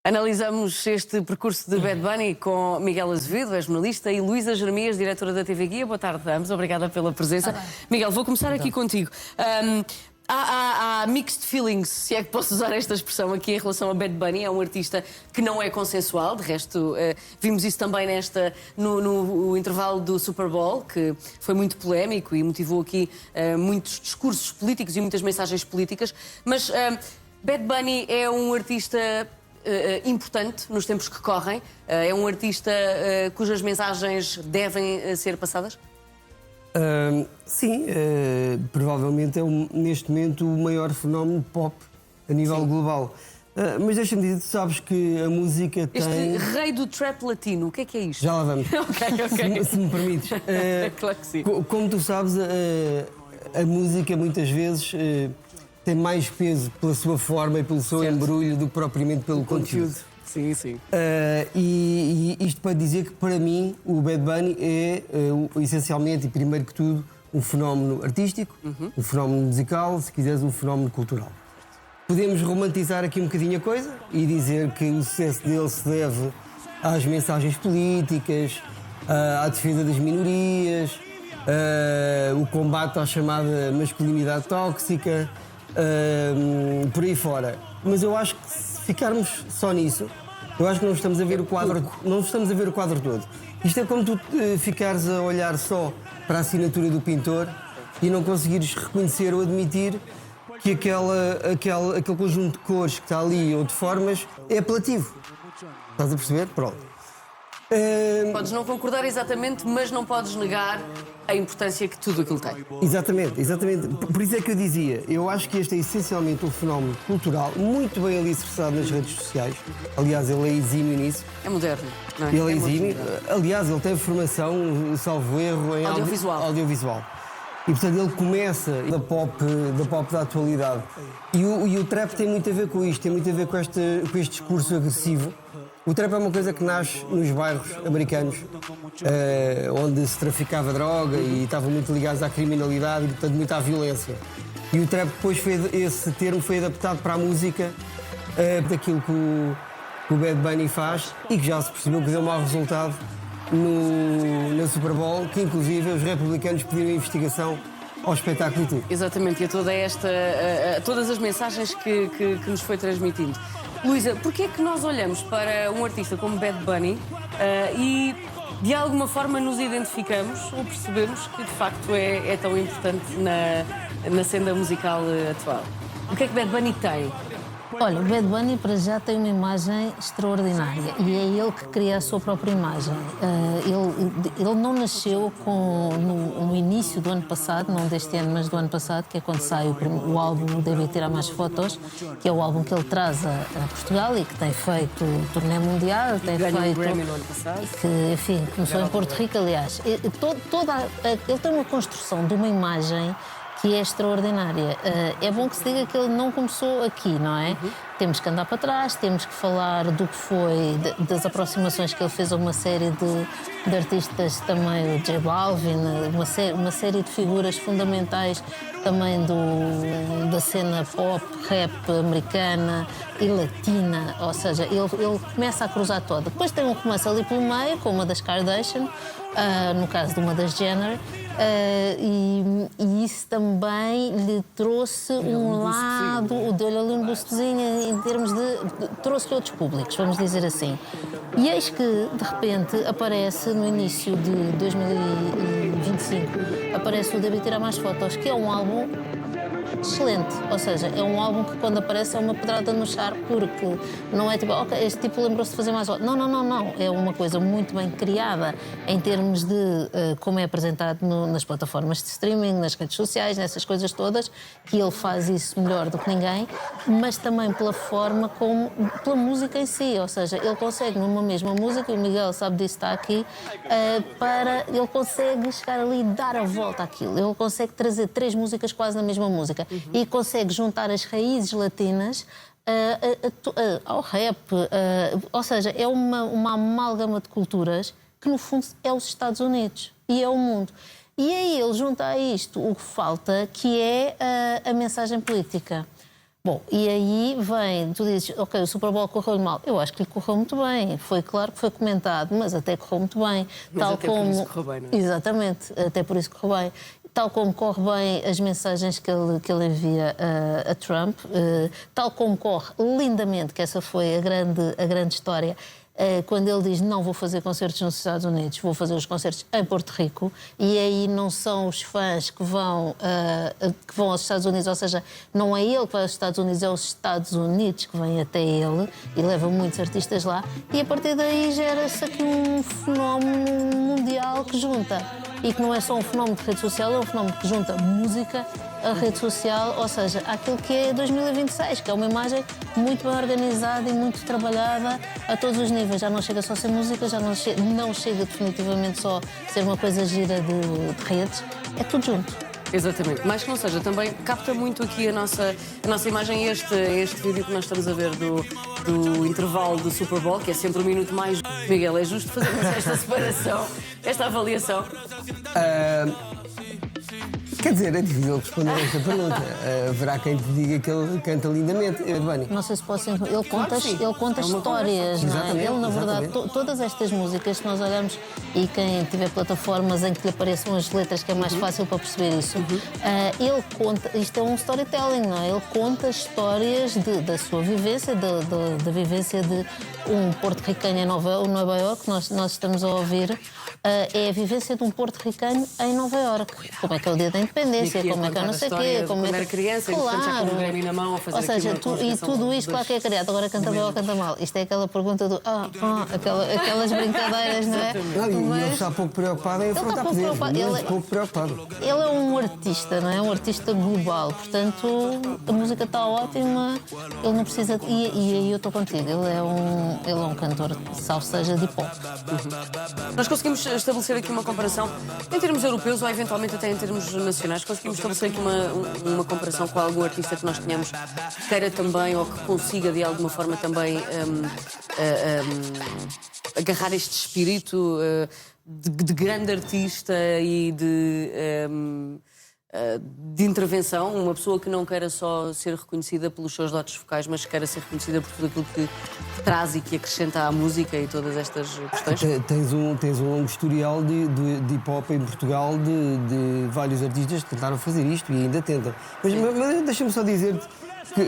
Analisamos este percurso de Bad Bunny com Miguel Azevedo, ex-jornalista, e Luísa Jeremias, diretora da TV Guia. Boa tarde a ambos, obrigada pela presença. Miguel, vou começar aqui contigo. Há mixed feelings, se é que posso usar esta expressão aqui em relação a Bad Bunny. É um artista que não é consensual, de resto vimos isso também no intervalo do Super Bowl, que foi muito polémico e motivou aqui muitos discursos políticos e muitas mensagens políticas. Mas Bad Bunny é um artista importante nos tempos que correm? É um artista cujas mensagens devem ser passadas? Sim, provavelmente é neste momento o maior fenómeno pop a nível global. Mas deixa-me dizer, tu sabes que a música tem... Este rei do trap latino, o que é isto? Já lá vamos. Ok. Se me permites. Claro que sim. Como tu sabes, a música muitas vezes tem mais peso pela sua forma e pelo seu embrulho do que propriamente pelo conteúdo. Sim, sim. E isto para dizer que, para mim, o Bad Bunny é, essencialmente e primeiro que tudo, um fenómeno artístico, um fenómeno musical, se quiseres, um fenómeno cultural. Podemos romantizar aqui um bocadinho a coisa e dizer que o sucesso dele se deve às mensagens políticas, à defesa das minorias, o combate à chamada masculinidade tóxica, por aí fora. Mas eu acho que se ficarmos só nisso, eu acho que não estamos a ver o quadro todo. Isto é como tu ficares a olhar só para a assinatura do pintor e não conseguires reconhecer ou admitir que aquele conjunto de cores que está ali ou de formas é apelativo. Estás a perceber? Pronto. Podes não concordar exatamente, mas não podes negar a importância que tudo aquilo tem. Exatamente. Por isso é que eu dizia, eu acho que este é essencialmente um fenómeno cultural, muito bem alicerçado nas redes sociais. Aliás, ele é exímio nisso. É moderno, não é? Ele é exímio. Aliás, ele tem formação, salvo erro, em audiovisual. E, portanto, ele começa da pop da atualidade. E o trap tem muito a ver com isto, tem muito a ver com este discurso agressivo. O trap é uma coisa que nasce nos bairros americanos, onde se traficava droga e estavam muito ligados à criminalidade e, portanto, muito à violência. E o trap depois, esse termo foi adaptado para a música, daquilo que o Bad Bunny faz e que já se percebeu que deu mau resultado no Super Bowl, que inclusive os republicanos pediram investigação ao espetáculo e tudo. Exatamente, e a todas as mensagens que nos foi transmitindo. Luísa, porquê é que nós olhamos para um artista como Bad Bunny e de alguma forma nos identificamos ou percebemos que de facto é tão importante na cena musical atual? O que é que Bad Bunny tem? Olha, o Bad Bunny para já tem uma imagem extraordinária e é ele que cria a sua própria imagem. Ele não nasceu no início do ano passado, não deste ano, mas do ano passado, que é quando sai o álbum Deve Tirar Mais Fotos, que é o álbum que ele traz a Portugal e que tem feito turnê mundial, tem feito... Um Grammy no ano passado. Que, enfim, começou em Porto Rico, aliás. Ele tem uma construção de uma imagem que é extraordinária. É bom que se diga que ele não começou aqui, não é? Temos que andar para trás, temos que falar do que foi, das aproximações que ele fez a uma série de artistas também, o J Balvin, uma série de figuras fundamentais também da cena pop, rap americana e latina, ou seja, ele começa a cruzar toda. Depois tem um romance ali pelo meio, com uma das Kardashian, no caso de uma das Jenner, e isso também lhe trouxe um lado, deu-lhe ali um boostzinho em termos trouxe-lhe outros públicos, vamos dizer assim. E eis que, de repente, aparece no início de 2025, aparece o Deve Tirar Mais Fotos, que é um álbum excelente, ou seja, é um álbum que quando aparece é uma pedrada no charco, porque não é tipo, ok, este tipo lembrou-se de fazer mais outro. Não, é uma coisa muito bem criada em termos de como é apresentado nas plataformas de streaming, nas redes sociais, nessas coisas todas, que ele faz isso melhor do que ninguém, mas também pela forma pela música em si, ou seja, ele consegue numa mesma música, o Miguel sabe disso, está aqui, ele consegue chegar ali e dar a volta àquilo, ele consegue trazer 3 músicas quase na mesma música. E consegue juntar as raízes latinas ao rap, ou seja, é uma amálgama de culturas que no fundo é os Estados Unidos e é o mundo. E aí ele junta a isto o que falta, que é a mensagem política. Bom, e aí vem, tu dizes, ok, o Super Bowl correu mal. Eu acho que lhe correu muito bem. Foi claro que foi comentado, mas até correu muito bem. Mas tal até como... por isso correu bem, não é? Exatamente, até por isso correu bem. Tal como corre bem as mensagens que ele envia a Trump, tal como corre lindamente, que essa foi a grande história, quando ele diz não vou fazer concertos nos Estados Unidos, vou fazer os concertos em Porto Rico, e aí não são os fãs que vão aos Estados Unidos, ou seja, não é ele que vai aos Estados Unidos, é os Estados Unidos que vêm até ele e leva muitos artistas lá, e a partir daí gera-se aqui um fenómeno mundial que junta, e que não é só um fenómeno de rede social, é um fenómeno que junta música a rede social, ou seja, aquilo que é 2026, que é uma imagem muito bem organizada e muito trabalhada a todos os níveis. Já não chega só a ser música, já não chega definitivamente só a ser uma coisa gira de redes, é tudo junto. Exatamente, mas que não seja, também capta muito aqui a nossa imagem, este vídeo que nós estamos a ver do intervalo do Super Bowl, que é sempre um minuto mais. Miguel, é justo fazermos esta separação, esta avaliação? Quer dizer, é difícil responder a esta pergunta. Haverá quem te diga que ele canta lindamente, Bad Bunny. Não sei se posso... Ele conta É uma histórias, não é? Exatamente, Ele, na verdade, exatamente. todas estas músicas, se nós olharmos, e quem tiver plataformas em que lhe apareçam as letras, que é mais fácil para perceber isso, ele conta... Isto é um storytelling, não é? Ele conta histórias da sua vivência, da vivência de um porto-riquenho em Nova Iorque, nós estamos a ouvir. É a vivência de um porto-riquenho em Nova Iorque. Como é que é o dia da independência, E aqui a como é que é contar não a sei o história quê. de quando era criança, e portanto já com o Grammy na mão a fazer Ou seja, aqui uma e tudo isto, claro que é criado. Agora canta bem ou canta mal. Isto é aquela pergunta do aquelas brincadeiras, não é? Não, e ele está pouco preocupado em afrontar pouco poderes. preocupado. Muito pouco preocupado. Ele é um artista, não é? Um artista global. Portanto, a música está ótima, ele não precisa... E aí eu estou contigo. Ele é um cantor, salvo seja, de hip-hop. Nós conseguimos estabelecer aqui uma comparação em termos europeus ou eventualmente até em termos nacionais. Conseguimos estabelecer aqui uma comparação com algum artista que nós tenhamos que queira também ou que consiga de alguma forma também agarrar este espírito de grande artista e de intervenção, uma pessoa que não queira só ser reconhecida pelos seus dotes vocais, mas queira ser reconhecida por tudo aquilo que traz e que acrescenta à música e todas estas questões. Tens um longo historial de hip-hop em Portugal, de vários artistas que tentaram fazer isto e ainda tentam. Mas deixa-me só dizer-te que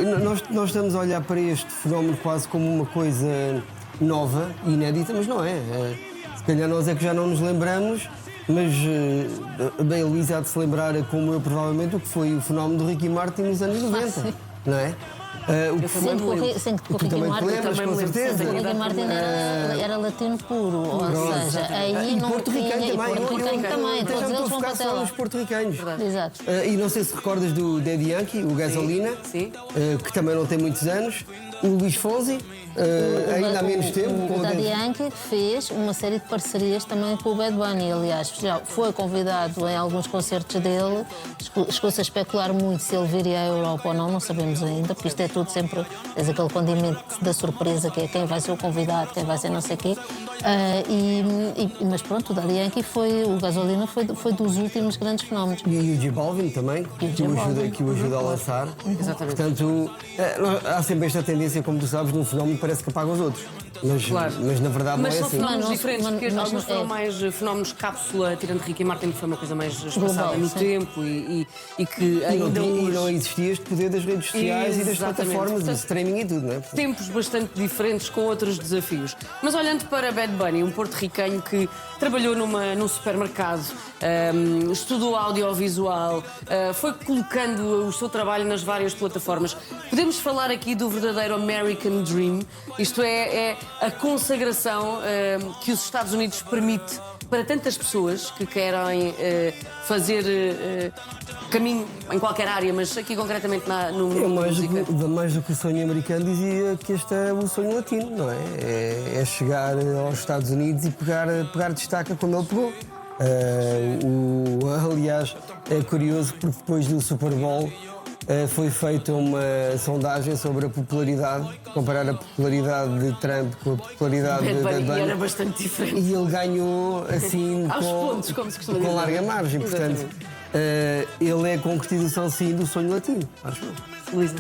nós estamos a olhar para este fenómeno quase como uma coisa nova e inédita, mas não é. Se calhar nós é que já não nos lembramos, mas bem, a Luísa há de se lembrar, como eu provavelmente, o que foi o fenómeno do Ricky Martin nos anos 90, não é? Sem que o Ricky também te Martin, lembras, com certeza. o Ricky Martin era latino puro, ou seja, aí não porto-ricano tinha... também. Porto-ricano também, todos eles vão para só lá. os porto-ricanos. Exato. E não sei se recordas do Daddy Yankee, o Gasolina, Sim. Que também não tem muitos anos. O Luís Fonsi, ainda há menos tempo. O Daddy Yankee fez uma série de parcerias também com o Bad Bunny. Aliás, já foi convidado em alguns concertos dele. Chegou-se a especular muito se ele viria à Europa ou não sabemos ainda, porque isto é tudo sempre. Tens aquele condimento da surpresa, que é quem vai ser o convidado, quem vai ser não sei o quê. Mas pronto, o Daddy Yankee o Gasolina foi dos últimos grandes fenómenos. E o J Balvin também, que o ajuda a lançar. Exatamente. Portanto, há sempre esta tendência, como tu sabes, num fenómeno parece que apaga os outros. Mas na verdade Mas não é são assim. fenómenos diferentes, porque alguns foram é. mais fenómenos cápsula, tirando Ricky Martin, que foi uma coisa mais espaçada Global, no sim. tempo e que E ainda não hoje... existia este poder das redes sociais e das Exatamente. plataformas, Portanto, do streaming e tudo, não é? Tempos bastante diferentes com outros desafios. Mas olhando para Bad Bunny, um porto-riquenho que trabalhou num supermercado, estudou audiovisual, foi colocando o seu trabalho nas várias plataformas. Podemos falar aqui do verdadeiro American Dream, isto é a consagração que os Estados Unidos permite para tantas pessoas que querem fazer caminho em qualquer área, mas aqui concretamente no mundo da música. Mais do que o sonho americano, dizia que este é o sonho latino, não é? É chegar aos Estados Unidos e pegar destaca como ele pegou. Aliás, é curioso porque depois do Super Bowl foi feita uma sondagem sobre a popularidade, comparar a popularidade de Trump com a popularidade de Bad Bunny. E era bastante diferente. E ele ganhou assim Aos pontos, como se costuma com dizer. larga margem. Portanto, ele é a concretização sim do sonho latino, acho eu. Luísa.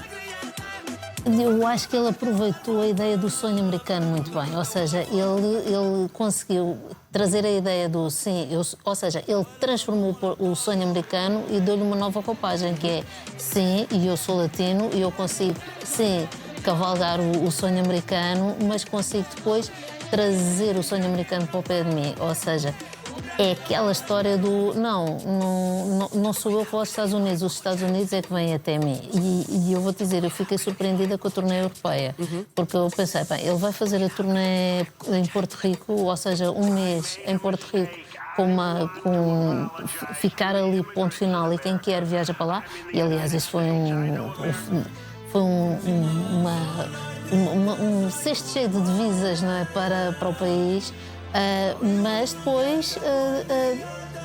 Eu acho que ele aproveitou a ideia do sonho americano muito bem. Ou seja, ele conseguiu trazer a ideia do sim, ou seja, ele transformou o sonho americano e deu-lhe uma nova roupagem, que é sim, e eu sou latino e eu consigo, sim, cavalgar o sonho americano, mas consigo depois trazer o sonho americano para o pé de mim. Ou seja, é aquela história do não sou eu que vou aos Estados Unidos, os Estados Unidos é que vêm até mim. E eu vou te dizer, eu fiquei surpreendida com a turnê europeia, porque eu pensei, bem, ele vai fazer a turnê em Porto Rico, ou seja, um mês em Porto Rico, com ficar ali ponto final e quem quer viaja para lá. E aliás, isso foi um cesto cheio de divisas, não é, para o país. Mas depois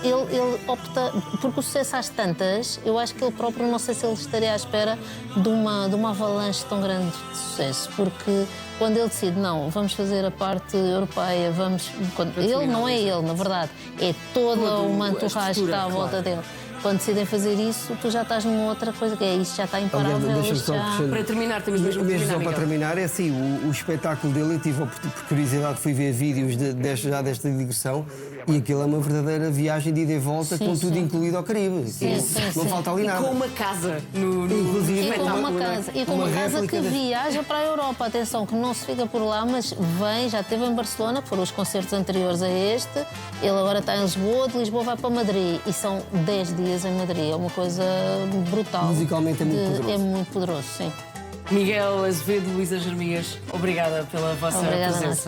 ele opta, porque o sucesso às tantas, eu acho que ele próprio, não sei se ele estaria à espera de uma avalanche tão grande de sucesso, porque quando ele decide, não, vamos fazer a parte europeia, ele não é ele, na verdade, é toda uma entourage que está à volta dele. Quando decidem fazer isso, tu já estás numa outra coisa, que é isto já está imparável. Para terminar, temos mesmo que terminar, só Miguel. para terminar, é assim, o espetáculo dele, eu tive, por curiosidade, fui ver vídeos desta digressão e aquilo é uma verdadeira viagem de ida e volta, com tudo incluído ao Caribe. Não falta ali nada. E com uma casa no Inclusive, E com uma casa que viaja para a Europa. Atenção, que não se fica por lá, mas vem, já esteve em Barcelona, que foram os concertos anteriores a este. Ele agora está em Lisboa, de Lisboa vai para Madrid. E são 10 dias em Madrid. É uma coisa brutal. Musicalmente é muito poderoso. É muito poderoso, sim. Miguel Azevedo, Luísa Jeremias, obrigada pela vossa presença.